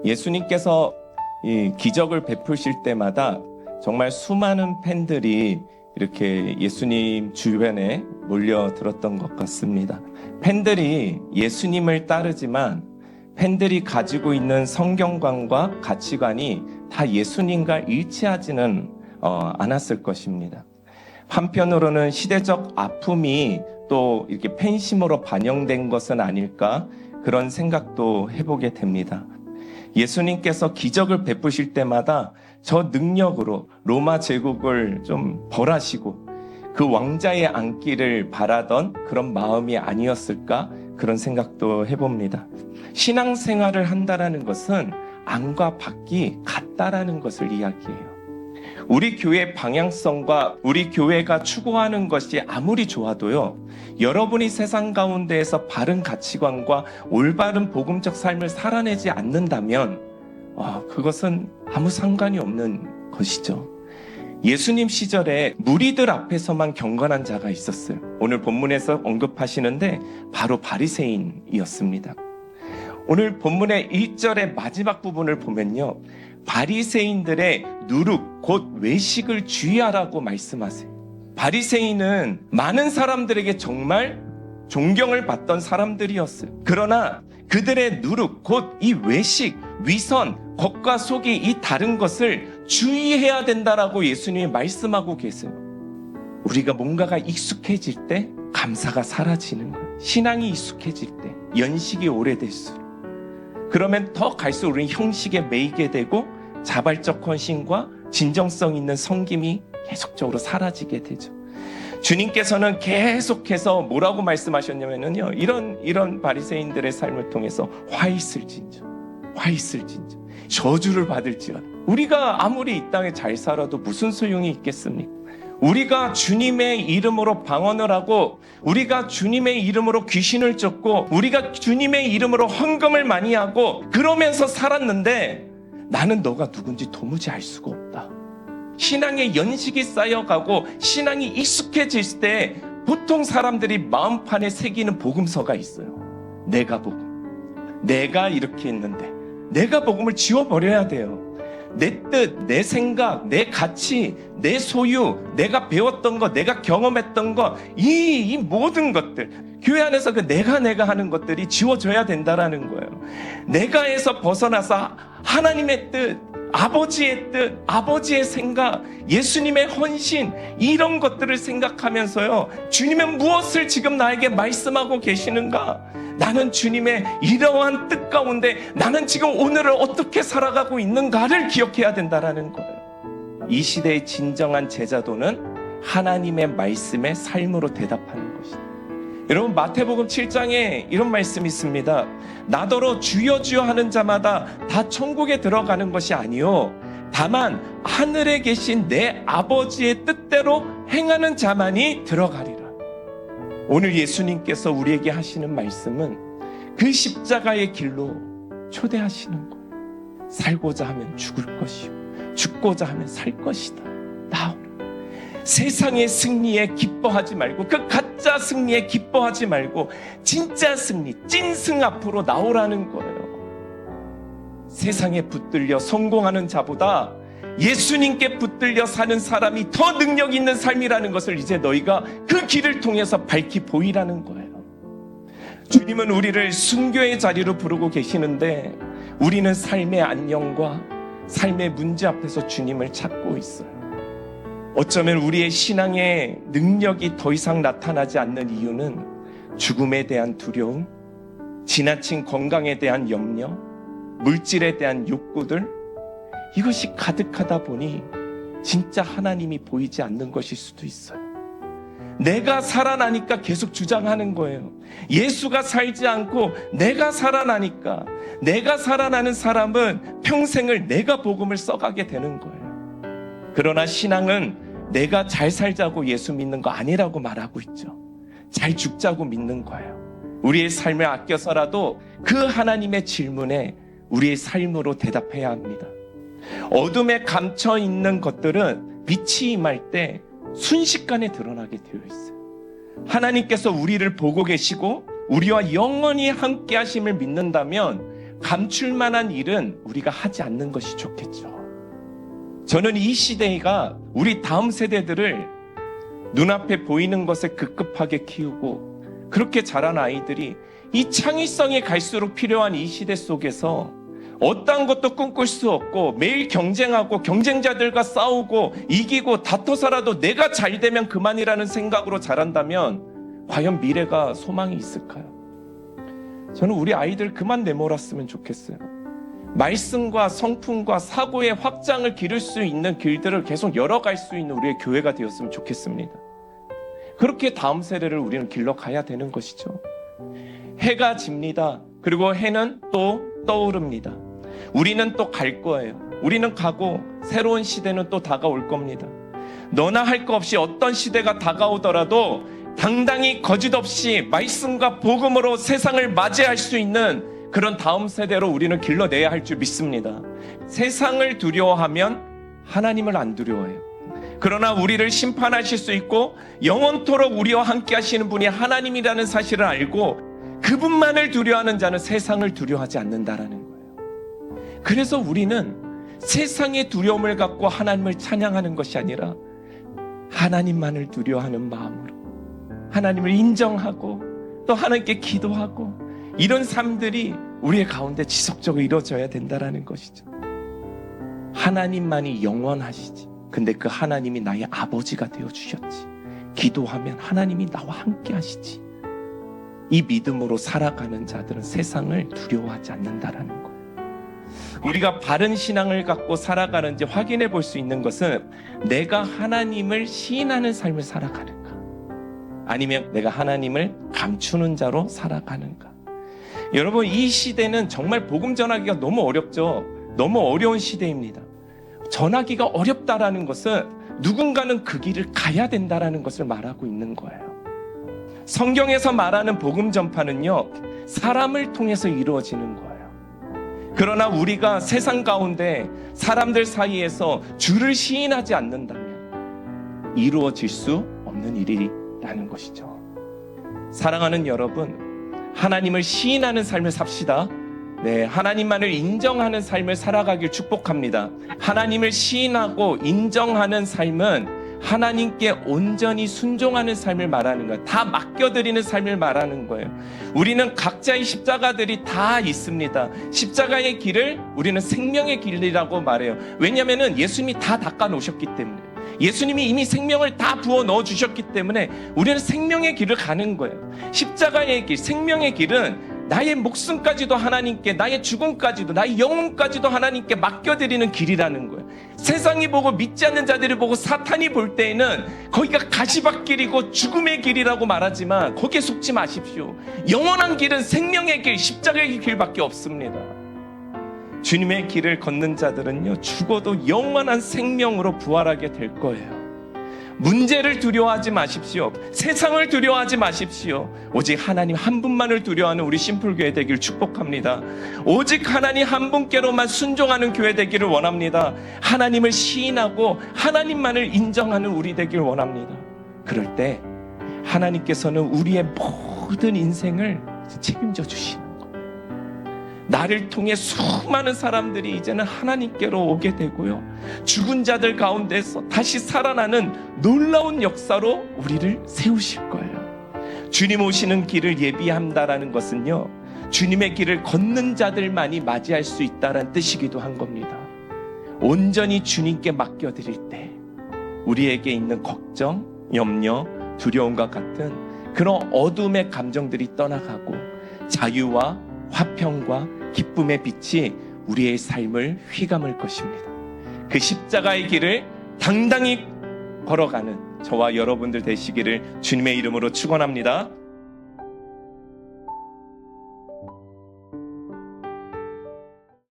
예수님께서 이 기적을 베푸실 때마다 정말 수많은 팬들이 이렇게 예수님 주변에 몰려들었던 것 같습니다. 팬들이 예수님을 따르지만 팬들이 가지고 있는 성경관과 가치관이 다 예수님과 일치하지는 않았을 것입니다. 한편으로는 시대적 아픔이 또 이렇게 팬심으로 반영된 것은 아닐까 그런 생각도 해보게 됩니다. 예수님께서 기적을 베푸실 때마다 저 능력으로 로마 제국을 좀 벌하시고 그 왕자의 앉기를 바라던 그런 마음이 아니었을까 그런 생각도 해봅니다. 신앙생활을 한다라는 것은 안과 밖이 같다라는 것을 이야기해요. 우리 교회의 방향성과 우리 교회가 추구하는 것이 아무리 좋아도요, 여러분이 세상 가운데에서 바른 가치관과 올바른 복음적 삶을 살아내지 않는다면 그것은 아무 상관이 없는 것이죠. 예수님 시절에 무리들 앞에서만 경건한 자가 있었어요. 오늘 본문에서 언급하시는데 바로 바리새인이었습니다. 오늘 본문의 1절의 마지막 부분을 보면요, 바리새인들의 누룩 곧 외식을 주의하라고 말씀하세요. 바리새인은 많은 사람들에게 정말 존경을 받던 사람들이었어요. 그러나 그들의 누룩 곧 이 외식, 위선, 겉과 속이 이 다른 것을 주의해야 된다라고 예수님이 말씀하고 계세요. 우리가 뭔가가 익숙해질 때 감사가 사라지는 거예요. 신앙이 익숙해질 때, 연식이 오래될수록, 그러면 더 갈수록 우리는 형식에 매이게 되고 자발적 헌신과 진정성 있는 섬김이 계속적으로 사라지게 되죠. 주님께서는 계속해서 뭐라고 말씀하셨냐면요, 이런 바리새인들의 삶을 통해서 화 있을진저 저주를 받을지어다. 우리가 아무리 이 땅에 잘 살아도 무슨 소용이 있겠습니까? 우리가 주님의 이름으로 방언을 하고, 우리가 주님의 이름으로 귀신을 쫓고, 우리가 주님의 이름으로 헌금을 많이 하고 그러면서 살았는데 나는 너가 누군지 도무지 알 수가 없다. 신앙의 연식이 쌓여가고 신앙이 익숙해질 때 보통 사람들이 마음판에 새기는 복음서가 있어요. 내가 복음, 내가 이렇게 했는데 내가 복음을 지워버려야 돼요. 내 뜻, 내 생각, 내 가치, 내 소유, 내가 배웠던 것, 내가 경험했던 것, 이 모든 것들, 교회 안에서 그 내가 하는 것들이 지워져야 된다라는 거예요. 내가에서 벗어나서 하나님의 뜻, 아버지의 뜻, 아버지의 생각, 예수님의 헌신, 이런 것들을 생각하면서요, 주님은 무엇을 지금 나에게 말씀하고 계시는가? 나는 주님의 이러한 뜻 가운데 나는 지금 오늘을 어떻게 살아가고 있는가를 기억해야 된다라는 거예요. 이 시대의 진정한 제자도는 하나님의 말씀에 삶으로 대답하는 것이다. 여러분, 마태복음 7장에 이런 말씀이 있습니다. 나더러 주여 주여 하는 자마다 다 천국에 들어가는 것이 아니요 다만 하늘에 계신 내 아버지의 뜻대로 행하는 자만이 들어가리라. 오늘 예수님께서 우리에게 하시는 말씀은 그 십자가의 길로 초대하시는 거예요. 살고자 하면 죽을 것이요 죽고자 하면 살 것이다. 나오라. 세상의 승리에 기뻐하지 말고, 그 가짜 승리에 기뻐하지 말고 진짜 승리, 찐승 앞으로 나오라는 거예요. 세상에 붙들려 성공하는 자보다 예수님께 붙들려 사는 사람이 더 능력 있는 삶이라는 것을 이제 너희가 그 길을 통해서 밝히 보이라는 거예요. 주님은 우리를 순교의 자리로 부르고 계시는데 우리는 삶의 안녕과 삶의 문제 앞에서 주님을 찾고 있어요. 어쩌면 우리의 신앙의 능력이 더 이상 나타나지 않는 이유는 죽음에 대한 두려움, 지나친 건강에 대한 염려, 물질에 대한 욕구들, 이것이 가득하다 보니 진짜 하나님이 보이지 않는 것일 수도 있어요. 내가 살아나니까 계속 주장하는 거예요. 예수가 살지 않고 내가 살아나니까, 내가 살아나는 사람은 평생을 내가 복음을 써가게 되는 거예요. 그러나 신앙은 내가 잘 살자고 예수 믿는 거 아니라고 말하고 있죠. 잘 죽자고 믿는 거예요. 우리의 삶을 아껴서라도 그 하나님의 질문에 우리의 삶으로 대답해야 합니다. 어둠에 감춰 있는 것들은 빛이 임할 때 순식간에 드러나게 되어 있어요. 하나님께서 우리를 보고 계시고 우리와 영원히 함께 하심을 믿는다면 감출 만한 일은 우리가 하지 않는 것이 좋겠죠. 저는 이 시대가 우리 다음 세대들을 눈앞에 보이는 것에 급급하게 키우고 그렇게 자란 아이들이 이 창의성이 갈수록 필요한 이 시대 속에서 어떠한 것도 꿈꿀 수 없고 매일 경쟁하고 경쟁자들과 싸우고 이기고 다퉈서라도 내가 잘 되면 그만이라는 생각으로 자란다면 과연 미래가 소망이 있을까요? 저는 우리 아이들 그만 내몰았으면 좋겠어요. 말씀과 성품과 사고의 확장을 기를 수 있는 길들을 계속 열어갈 수 있는 우리의 교회가 되었으면 좋겠습니다. 그렇게 다음 세대를 우리는 길러가야 되는 것이죠. 해가 집니다. 그리고 해는 또 떠오릅니다. 우리는 또 갈 거예요. 우리는 가고 새로운 시대는 또 다가올 겁니다. 너나 할 거 없이 어떤 시대가 다가오더라도 당당히 거짓 없이 말씀과 복음으로 세상을 맞이할 수 있는 그런 다음 세대로 우리는 길러내야 할 줄 믿습니다. 세상을 두려워하면 하나님을 안 두려워해요. 그러나 우리를 심판하실 수 있고 영원토록 우리와 함께 하시는 분이 하나님이라는 사실을 알고 그분만을 두려워하는 자는 세상을 두려워하지 않는다라는 거예요. 그래서 우리는 세상의 두려움을 갖고 하나님을 찬양하는 것이 아니라 하나님만을 두려워하는 마음으로 하나님을 인정하고 또 하나님께 기도하고 이런 삶들이 우리의 가운데 지속적으로 이루어져야 된다는 것이죠. 하나님만이 영원하시지. 근데 그 하나님이 나의 아버지가 되어주셨지. 기도하면 하나님이 나와 함께 하시지. 이 믿음으로 살아가는 자들은 세상을 두려워하지 않는다는 거예요. 우리가 바른 신앙을 갖고 살아가는지 확인해 볼 수 있는 것은 내가 하나님을 시인하는 삶을 살아가는가, 아니면 내가 하나님을 감추는 자로 살아가는가. 여러분, 이 시대는 정말 복음 전하기가 너무 어렵죠. 너무 어려운 시대입니다. 전하기가 어렵다라는 것은 누군가는 그 길을 가야 된다라는 것을 말하고 있는 거예요. 성경에서 말하는 복음 전파는요, 사람을 통해서 이루어지는 거예요. 그러나 우리가 세상 가운데 사람들 사이에서 주를 시인하지 않는다면 이루어질 수 없는 일이라는 것이죠. 사랑하는 여러분, 하나님을 시인하는 삶을 삽시다. 네, 하나님만을 인정하는 삶을 살아가길 축복합니다. 하나님을 시인하고 인정하는 삶은 하나님께 온전히 순종하는 삶을 말하는 거예요. 다 맡겨드리는 삶을 말하는 거예요. 우리는 각자의 십자가들이 다 있습니다. 십자가의 길을 우리는 생명의 길이라고 말해요. 왜냐하면 예수님이 다 닦아 놓으셨기 때문에, 예수님이 이미 생명을 다 부어 넣어 주셨기 때문에 우리는 생명의 길을 가는 거예요. 십자가의 길, 생명의 길은 나의 목숨까지도 하나님께, 나의 죽음까지도, 나의 영혼까지도 하나님께 맡겨드리는 길이라는 거예요. 세상이 보고 믿지 않는 자들이 보고 사탄이 볼 때에는 거기가 가시밭길이고 죽음의 길이라고 말하지만 거기에 속지 마십시오. 영원한 길은 생명의 길, 십자가의 길밖에 없습니다. 주님의 길을 걷는 자들은요, 죽어도 영원한 생명으로 부활하게 될 거예요. 문제를 두려워하지 마십시오. 세상을 두려워하지 마십시오. 오직 하나님 한 분만을 두려워하는 우리 심플교회 되기를 축복합니다. 오직 하나님 한 분께로만 순종하는 교회 되기를 원합니다. 하나님을 시인하고 하나님만을 인정하는 우리 되기를 원합니다. 그럴 때 하나님께서는 우리의 모든 인생을 책임져 주시는 거예요. 나를 통해 수많은 사람들이 이제는 하나님께로 오게 되고요, 죽은 자들 가운데서 다시 살아나는 놀라운 역사로 우리를 세우실 거예요. 주님 오시는 길을 예비한다라는 것은요, 주님의 길을 걷는 자들만이 맞이할 수 있다는 뜻이기도 한 겁니다. 온전히 주님께 맡겨드릴 때 우리에게 있는 걱정, 염려, 두려움과 같은 그런 어둠의 감정들이 떠나가고 자유와 화평과 기쁨의 빛이 우리의 삶을 휘감을 것입니다. 그 십자가의 길을 당당히 걸어가는 저와 여러분들 되시기를 주님의 이름으로 축원합니다.